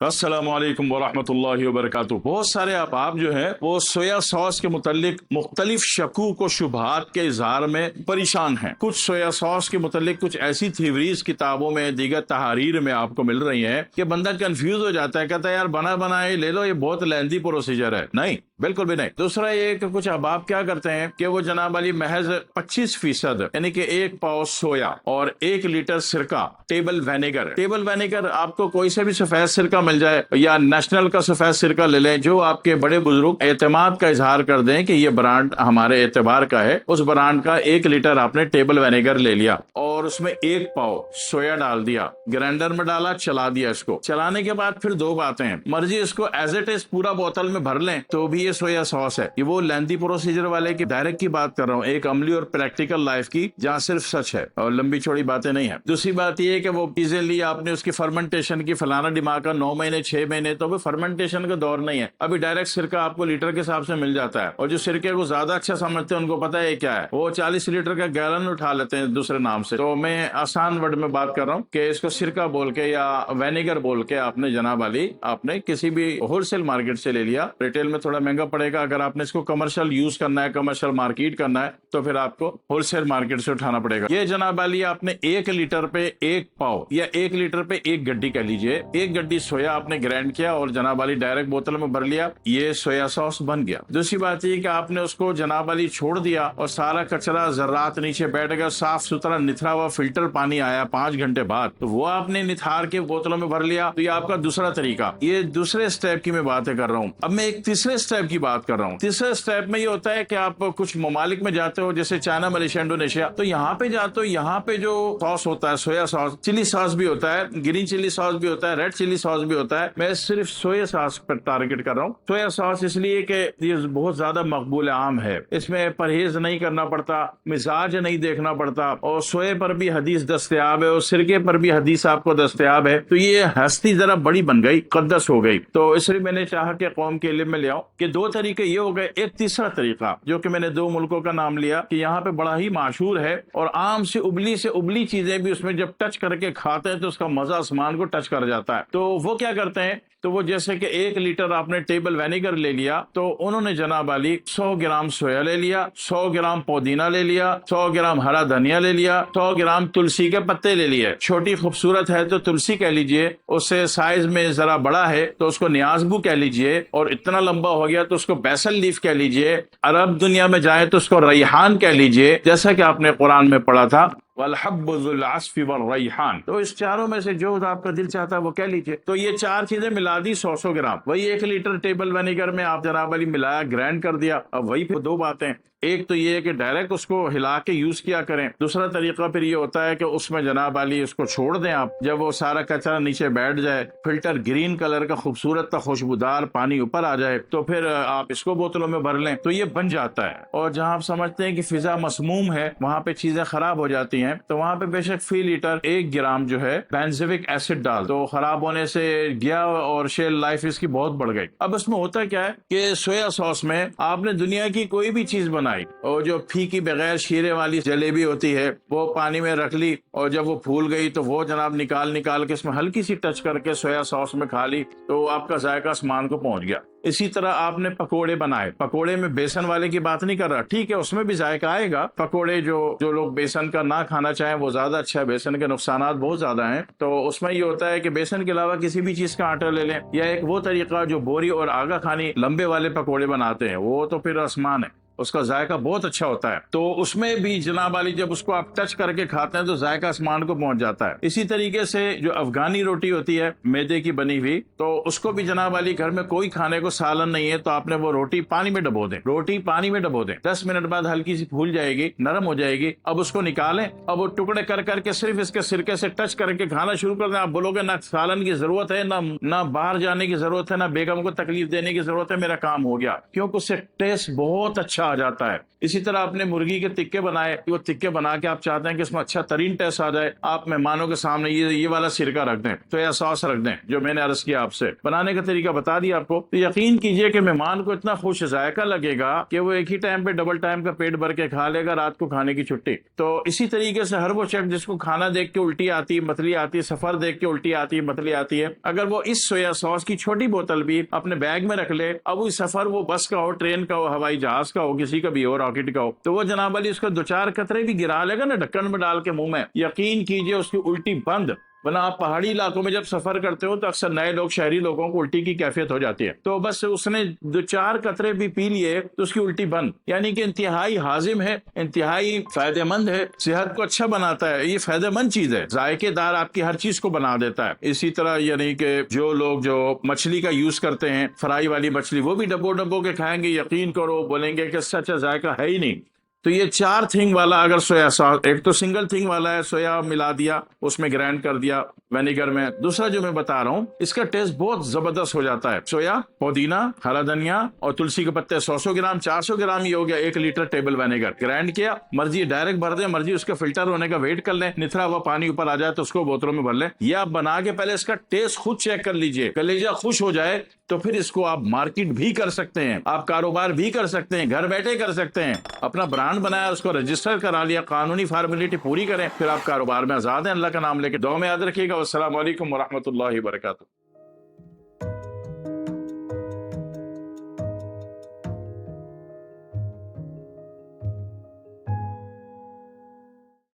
अस्सलाम वालेकुम वरहमतुल्लाहि वबरकातुहू। बहुत सारे आप जो हैं वो सोया सॉस के मुतल्लिक मुख्तलिफ शकूक व शुबहात के इजहार में परेशान हैं। कुछ सोया सॉस के मुतल्लिक कुछ ऐसी थ्योरीज किताबों में दीगर तहारीर में आपको मिल रही हैं कि बंदा कंफ्यूज हो जाता है, कहता है यार बना बनाए ले लो, ये बहुत लेंथी प्रोसीजर है। नहीं, बिल्कुल भी नहीं। दूसरा ये कि कुछ अहबाब क्या करते हैं कि वो जनाब अली महज 25% यानी कि 1 पाव सोया और 1 लीटर सिरका, टेबल वेनेगर आपको कोई से भी सफेद सिरका मिल जाए या नेशनल का सफेद सिरका ले लें, जो आपके बड़े बुजुर्ग एतमाद का इजहार कर दें कि ये ब्रांड हमारे एतबार का है, उस ब्रांड का 1 लीटर आपने टेबल वेनेगर ले लिया और उसमें 1 पाव सोया डाल दिया, ग्राइंडर में डाला, चला दिया। इसको चलाने के बाद फिर दो बातें हैं, मर्जी इसको एज इट इज पूरा बोतल में भर लें तो भी ये सोया सॉस है। ये वो लेंथी प्रोसीजर वाले की डायरेक्ट की बात कर रहा हूँ, एक अमली और प्रैक्टिकल लाइफ की, जहाँ सिर्फ सच है और लंबी चौड़ी बातें नहीं है। दूसरी बात ये कि वो चीजें ली आपने, उसकी फर्मेंटेशन की, फलाना दिमाग का 9 महीने 6 महीने, तो वो फर्मेंटेशन का दौर नहीं है। अभी डायरेक्ट सिरका आपको लीटर के हिसाब से मिल जाता है, और जो सिरके को ज्यादा अच्छा समझते हैं उनको पता है क्या है, वो 40 लीटर का गैलन उठा लेते हैं दूसरे नाम से। तो मैं आसान वर्ड में बात कर रहा हूँ कि इसको सिरका बोल के या वेनेगर बोल के आपने जनाब अली आपने किसी भी होलसेल मार्केट से ले लिया। रिटेल में थोड़ा महंगा पड़ेगा, अगर आपने इसको कमर्शियल यूज करना है, कमर्शियल मार्केट करना है, तो फिर आपको होलसेल मार्केट से उठाना पड़ेगा। ये जनाब अली आपने 1 लीटर पे 1 पाव या 1 लीटर पे 1 गड्डी कह लीजिए, 1 गड्डी सोया आपने ग्राइंड किया और जनाब अली डायरेक्ट बोतल में भर लिया, ये सोया सॉस बन गया। दूसरी बात ये कि आपने उसको जनाब अली छोड़ दिया और सारा कचरा जर्रात नीचे बैठ गया, साफ सुथरा निथरा हुआ फिल्टर पानी आया 5 घंटे बाद, तो वो आपने निथार के बोतलों में भर लिया। तो ये आपका दूसरा तरीका। ये दूसरे स्टेप की मैं बातें कर रहा हूँ। अब मैं एक तीसरे स्टेप की बात कर रहा हूँ। तीसरे स्टेप में ये होता है कि आप कुछ ममालिक में जाते हो, जैसे चाइना, मलेशिया, इंडोनेशिया, तो यहाँ पे जाते हो, यहाँ पे जो सॉस होता है, सोया सॉस, चिली सॉस भी होता है, ग्रीन चिली सॉस भी होता है, रेड चिली सॉस भी होता है। मैं सिर्फ सोया सॉस पर टारगेट कर रहा हूँ। सोया सॉस इसलिए कि ये बहुत ज्यादा मकबूल आम है, इसमें परहेज नहीं करना पड़ता, मिजाज नहीं देखना पड़ता, और सोए पर भी हदीस दस्तयाब है और सिरके पर भी हदीस आपको दस्तयाब है। तो ये हस्ती जरा बड़ी बन गई, मुकद्दस हो गई। तो इसलिए मैंने चाहा कि कौम के इल्म में ले आऊं कि 2 तरीके ये हो गए। एक तीसरा तरीका जो कि मैंने 2 मुल्कों का नाम लिया कि यहाँ पे बड़ा ही मशहूर है, और आम से उबली चीजें भी उसमें जब टच करके खाते हैं तो उसका मजा आसमान को टच कर जाता है। तो वो क्या करते हैं, तो वो जैसे कि 1 लीटर आपने टेबल वेनेगर ले लिया, तो उन्होंने जनाब अली 100 ग्राम सोया ले लिया, 100 ग्राम पुदीना ले लिया, 100 ग्राम हरा धनिया ले लिया, 100 ग्राम तुलसी के पत्ते ले लिए। छोटी खूबसूरत है तो तुलसी कह लीजिए, उससे साइज में जरा बड़ा है तो उसको न्याजबू कह लीजिए, और इतना लंबा हो गया तो उसको बैसल लीफ कह लीजिए, अरब दुनिया में जाए तो उसको रैहान कह लीजिए, जैसा कि आपने कुरान में पढ़ा था, वलहब्बुल अस्फी वल-रैहान। तो इस चारों में से जो आपका दिल चाहता है वो कह लीजिए। तो ये 4 चीजें मिला दी 100 ग्राम, वही 1 लीटर टेबल वेनेगर में आप जनाब अली मिलाया, ग्राइंड कर दिया। अब वही फिर 2 बातें, एक तो ये है कि डायरेक्ट उसको हिला के यूज किया करें। दूसरा तरीका फिर ये होता है कि उसमें जनाब अली उसको छोड़ दें आप, जब वो सारा कचरा नीचे बैठ जाए, फिल्टर ग्रीन कलर का खूबसूरत का खुशबूदार पानी ऊपर आ जाए, तो फिर आप इसको बोतलों में भर लें, तो ये बन जाता है। और जहां आप समझते हैं कि फिजा मसमूम है, वहां पे चीजें खराब हो जाती हैं, तो वहां पे बेशक फी लीटर 1 ग्राम जो है बेंजोइक एसिड डाल तो खराब होने से गया और शेल लाइफ इसकी बहुत बढ़ गई। अब उसमें होता क्या है कि सोया सॉस में आपने दुनिया की कोई भी चीज बनाई, और जो फीकी बगैर शीरे वाली जलेबी होती है वो पानी में रख ली, और जब वो फूल गई तो वो जनाब निकाल के इसमें हल्की सी टच करके सोया सॉस में खा ली, तो आपका जायका आसमान को पहुंच गया। इसी तरह आपने पकोड़े बनाए, पकोड़े में बेसन वाले की बात नहीं कर रहा, ठीक है उसमें भी जायका आएगा। पकोड़े जो लोग बेसन का ना खाना चाहें वो ज्यादा अच्छा है, बेसन के नुकसानात बहुत ज्यादा हैं। तो उसमें ये होता है कि बेसन के अलावा किसी भी चीज का आटा ले लें, या एक वो तरीका जो बोरी और आगा खानी लंबे वाले पकोड़े बनाते हैं, वो तो फिर आसमान है, उसका जायका बहुत अच्छा होता है। तो उसमें भी जनाब अली जब उसको आप टच करके खाते हैं तो जायका आसमान को पहुंच जाता है। इसी तरीके से जो अफगानी रोटी होती है मैदे की बनी हुई, तो उसको भी जनाब अली घर में कोई खाने को सालन नहीं है तो आपने वो रोटी पानी में डबो दें, 10 मिनट बाद हल्की सी फूल जाएगी, नरम हो जाएगी। अब उसको निकालें, अब वो टुकड़े कर करके सिर्फ इसके सिरके से टच करके खाना शुरू कर दें। आप बोलोगे ना सालन की जरूरत है, ना बाहर जाने की जरूरत है, ना बेगम को तकलीफ देने की जरूरत है, मेरा काम हो गया, क्योंकि उससे टेस्ट बहुत अच्छा आ जाता है। इसी तरह आपने मुर्गी के टिक्के बनाए, वो टिक्के बना के आप चाहते हैं कि इसमें अच्छा तरीन टेस्ट आ जाए, आप मेहमानों के सामने ये वाला सिरका रख दें, सोया सॉस रख दें, जो मैंने अर्ज किया आपसे। बनाने का तरीका बता दिया आपको, तो यकीन कीजिए कि मेहमान को इतना खुश जायका लगेगा कि वो एक ही टाइम पे डबल टाइम का पेट भर के खा लेगा, रात को खाने की छुट्टी। तो इसी तरीके से हर वो शख्स जिसको खाना देख के उल्टी आती है, मतली आती है, सफर देख के उल्टी आती है, मतली आती है, अगर वो इस सोया सॉस की छोटी बोतल भी अपने बैग में रख ले, अब वो सफर वो बस का हो, ट्रेन का हो, हवाई जहाज का हो, किसी का भी हो, रॉकेट का हो, तो वो जनाब अली उसका दो चार कतरे भी गिरा लेगा ना ढक्कन में डाल के मुंह में, यकीन कीजिए उसकी उल्टी बंद। वरना आप पहाड़ी इलाकों में जब सफर करते हो तो अक्सर नए लोग, शहरी लोगों को उल्टी की कैफियत हो जाती है, तो बस उसने दो चार कतरे भी पी लिए तो उसकी उल्टी बंद। यानी कि इंतहाई हाजिम है, इंतहाई फायदेमंद है, सेहत को अच्छा बनाता है, ये फायदेमंद चीज है, जायकेदार आपकी हर चीज को बना देता है। इसी तरह यानी कि जो लोग जो मछली का यूज करते हैं, फ्राई वाली मछली, वो भी डब्बो डब्बो के खाएंगे, यकीन करो बोलेंगे कि इससे अच्छा जायका है ही नहीं। तो ये चार थिंग वाला अगर सोया सॉस, एक तो सिंगल थिंग वाला है, सोया मिला दिया, उसमें ग्राइंड कर दिया विनेगर में। दूसरा जो मैं बता रहा हूँ, इसका टेस्ट बहुत जबरदस्त हो जाता है। सोया, पुदीना, हरा धनिया और तुलसी के पत्ते 100 ग्राम, 400 ग्राम ही हो गया, 1 लीटर टेबल विनेगर ग्राइंड किया। मर्जी डायरेक्ट भर दे, मर्जी उसका फिल्टर होने का वेट कर लें, निथरा हुआ पानी ऊपर आ जाए तो उसको बोतलों में भर लें। ये आप बना के पहले इसका टेस्ट खुद चेक कर लीजिए, कलेजा खुश हो जाए तो फिर इसको आप मार्केट भी कर सकते हैं, आप कारोबार भी कर सकते हैं, घर बैठे कर सकते हैं। अपना ब्रांड बनाया, उसको रजिस्टर करा लिया, कानूनी फॉर्मेलिटी पूरी करें, फिर आप कारोबार में आजाद हैं। अल्लाह का नाम लेके दुआ में याद रखिएगा। अस्सलाम वालेकुम व रहमतुल्लाहि व बरकातुहू।